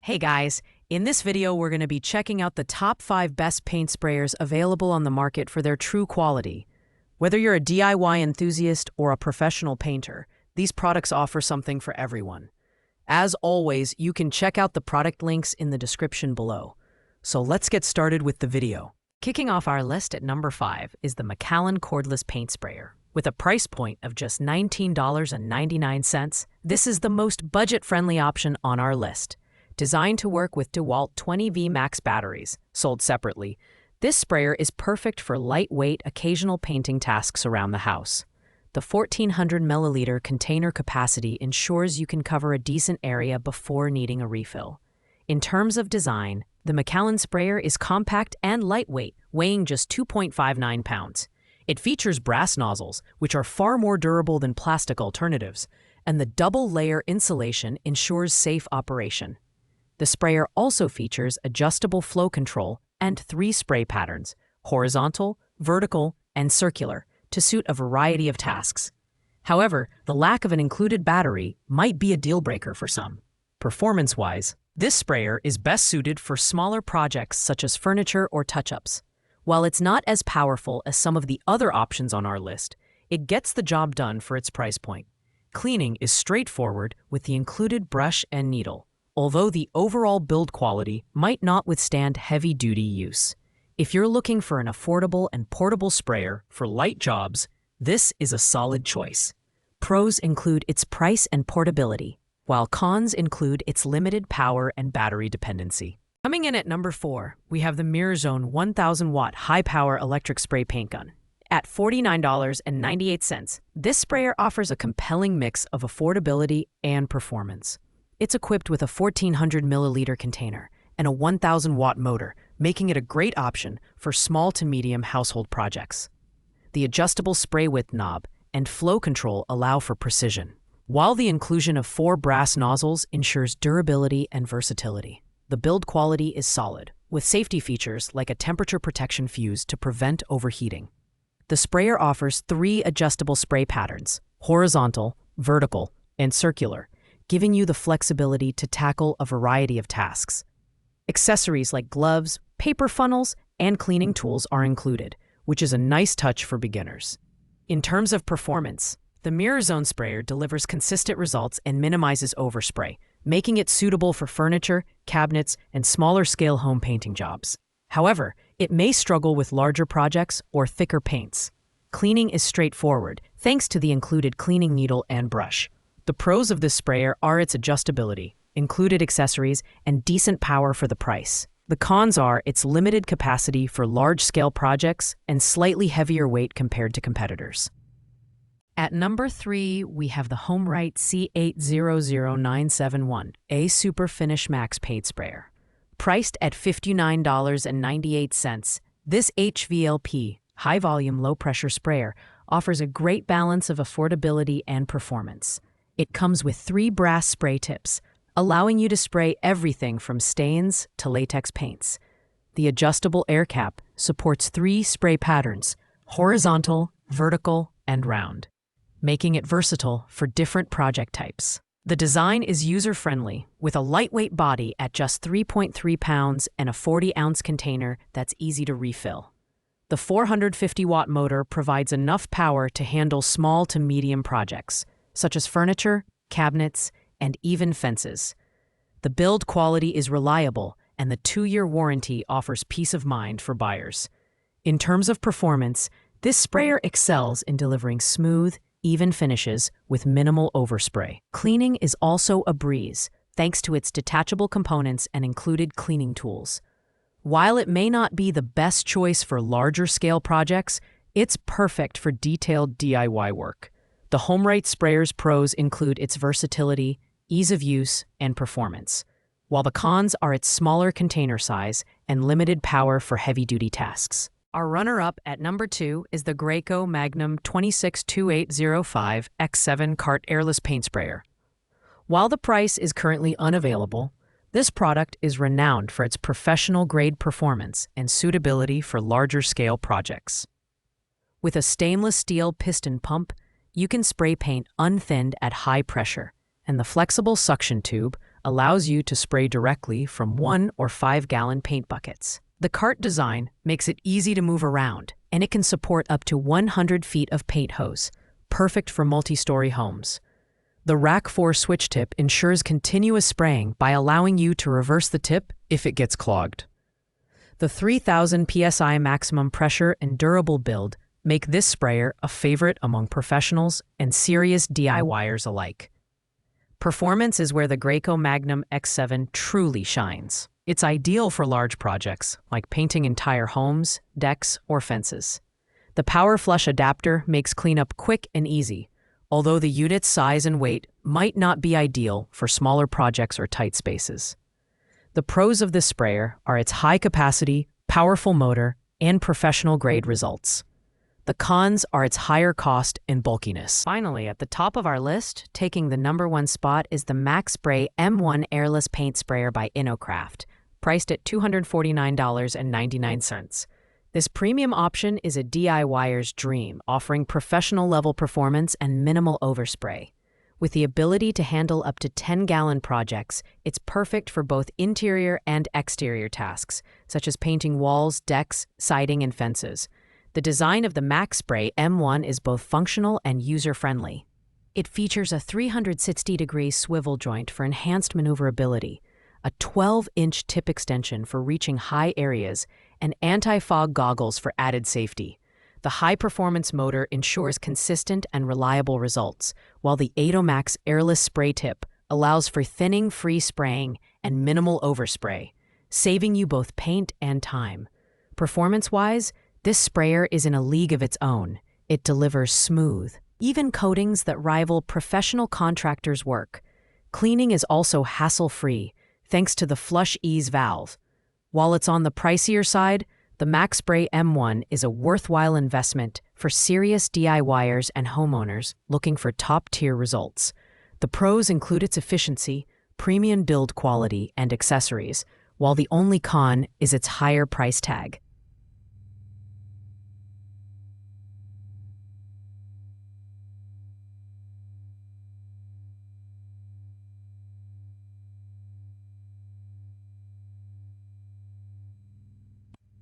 Hey guys, in this video we're going to be checking out the top 5 best paint sprayers available on the market for their true quality. Whether you're a DIY enthusiast or a professional painter, these products offer something for everyone. As always, you can check out the product links in the description below. So let's get started with the video. Kicking off our list at number 5 is the Macallan cordless paint sprayer. With a price point of just $19.99, this is the most budget-friendly option on our list. Designed to work with Dewalt 20V Max batteries, sold separately, this sprayer is perfect for lightweight, occasional painting tasks around the house. The 1,400 milliliter container capacity ensures you can cover a decent area before needing a refill. In terms of design, the Macallan sprayer is compact and lightweight, weighing just 2.59 pounds. It features brass nozzles, which are far more durable than plastic alternatives, and the double-layer insulation ensures safe operation. The sprayer also features adjustable flow control and 3 spray patterns, horizontal, vertical, and circular, to suit a variety of tasks. However, the lack of an included battery might be a deal-breaker for some. Performance-wise, this sprayer is best suited for smaller projects such as furniture or touch-ups. While it's not as powerful as some of the other options on our list, it gets the job done for its price point. Cleaning is straightforward with the included brush and needle, although the overall build quality might not withstand heavy-duty use. If you're looking for an affordable and portable sprayer for light jobs, this is a solid choice. Pros include its price and portability, while cons include its limited power and battery dependency. Coming in at number 4, we have the MirrorZone 1000-watt high-power electric spray paint gun. At $49.98, this sprayer offers a compelling mix of affordability and performance. It's equipped with a 1,400 milliliter container and a 1,000-watt motor, making it a great option for small to medium household projects. The adjustable spray width knob and flow control allow for precision, while the inclusion of 4 brass nozzles ensures durability and versatility. The build quality is solid, with safety features like a temperature protection fuse to prevent overheating. The sprayer offers 3 adjustable spray patterns, horizontal, vertical, and circular, giving you the flexibility to tackle a variety of tasks. Accessories like gloves, paper funnels, and cleaning tools are included, which is a nice touch for beginners. In terms of performance, the MirrorZone sprayer delivers consistent results and minimizes overspray, making it suitable for furniture, cabinets, and smaller-scale home painting jobs. However, it may struggle with larger projects or thicker paints. Cleaning is straightforward, thanks to the included cleaning needle and brush. The pros of this sprayer are its adjustability, included accessories, and decent power for the price. The cons are its limited capacity for large-scale projects and slightly heavier weight compared to competitors. At number 3, we have the HomeRight C800971A Super Finish Max paint sprayer. Priced at $59.98, this HVLP, high-volume, low-pressure sprayer, offers a great balance of affordability and performance. It comes with 3 brass spray tips, allowing you to spray everything from stains to latex paints. The adjustable air cap supports 3 spray patterns, horizontal, vertical, and round, making it versatile for different project types. The design is user-friendly, with a lightweight body at just 3.3 pounds and a 40-ounce container that's easy to refill. The 450-watt motor provides enough power to handle small to medium projects, such as furniture, cabinets, and even fences. The build quality is reliable, and the 2-year warranty offers peace of mind for buyers. In terms of performance, this sprayer excels in delivering smooth, even finishes with minimal overspray. Cleaning is also a breeze, thanks to its detachable components and included cleaning tools. While it may not be the best choice for larger-scale projects, it's perfect for detailed DIY work. The HomeRight sprayer's pros include its versatility, ease of use, and performance, while the cons are its smaller container size and limited power for heavy-duty tasks. Our runner-up at number 2 is the Graco Magnum 262805 X7 Cart Airless Paint Sprayer. While the price is currently unavailable, this product is renowned for its professional-grade performance and suitability for larger-scale projects. With a stainless steel piston pump, you can spray paint unthinned at high pressure, and the flexible suction tube allows you to spray directly from 1 or 5-gallon paint buckets. The cart design makes it easy to move around, and it can support up to 100 feet of paint hose, perfect for multi-story homes. The Rack 4 switch tip ensures continuous spraying by allowing you to reverse the tip if it gets clogged. The 3000 psi maximum pressure and durable build make this sprayer a favorite among professionals and serious DIYers alike. Performance is where the Graco Magnum X7 truly shines. It's ideal for large projects, like painting entire homes, decks, or fences. The power flush adapter makes cleanup quick and easy, although the unit's size and weight might not be ideal for smaller projects or tight spaces. The pros of this sprayer are its high capacity, powerful motor, and professional-grade results. The cons are its higher cost and bulkiness. Finally, at the top of our list, taking the #1 spot, is the MaXpray M1 Airless Paint Sprayer by InnoCraft, priced at $249.99. This premium option is a DIYer's dream, offering professional-level performance and minimal overspray. With the ability to handle up to 10-gallon projects, it's perfect for both interior and exterior tasks, such as painting walls, decks, siding, and fences. The design of the MaXpray M1 is both functional and user-friendly. It features a 360-degree swivel joint for enhanced maneuverability, a 12-inch tip extension for reaching high areas, and anti-fog goggles for added safety. The high-performance motor ensures consistent and reliable results, while the 8.0 Airless spray tip allows for thinning-free spraying and minimal overspray, saving you both paint and time. Performance-wise, this sprayer is in a league of its own. It delivers smooth, even coatings that rival professional contractors' work. Cleaning is also hassle-free, thanks to the Flush Ease valve. While it's on the pricier side, the MaXpray M1 is a worthwhile investment for serious DIYers and homeowners looking for top-tier results. The pros include its efficiency, premium build quality, and accessories, while the only con is its higher price tag.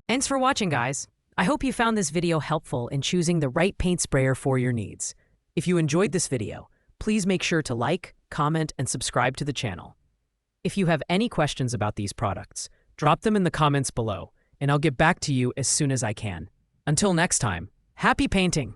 Thanks for watching, guys. I hope you found this video helpful in choosing the right paint sprayer for your needs. If you enjoyed this video, please make sure to like, comment, and subscribe to the channel. If you have any questions about these products, drop them in the comments below, and I'll get back to you as soon as I can. Until next time, happy painting!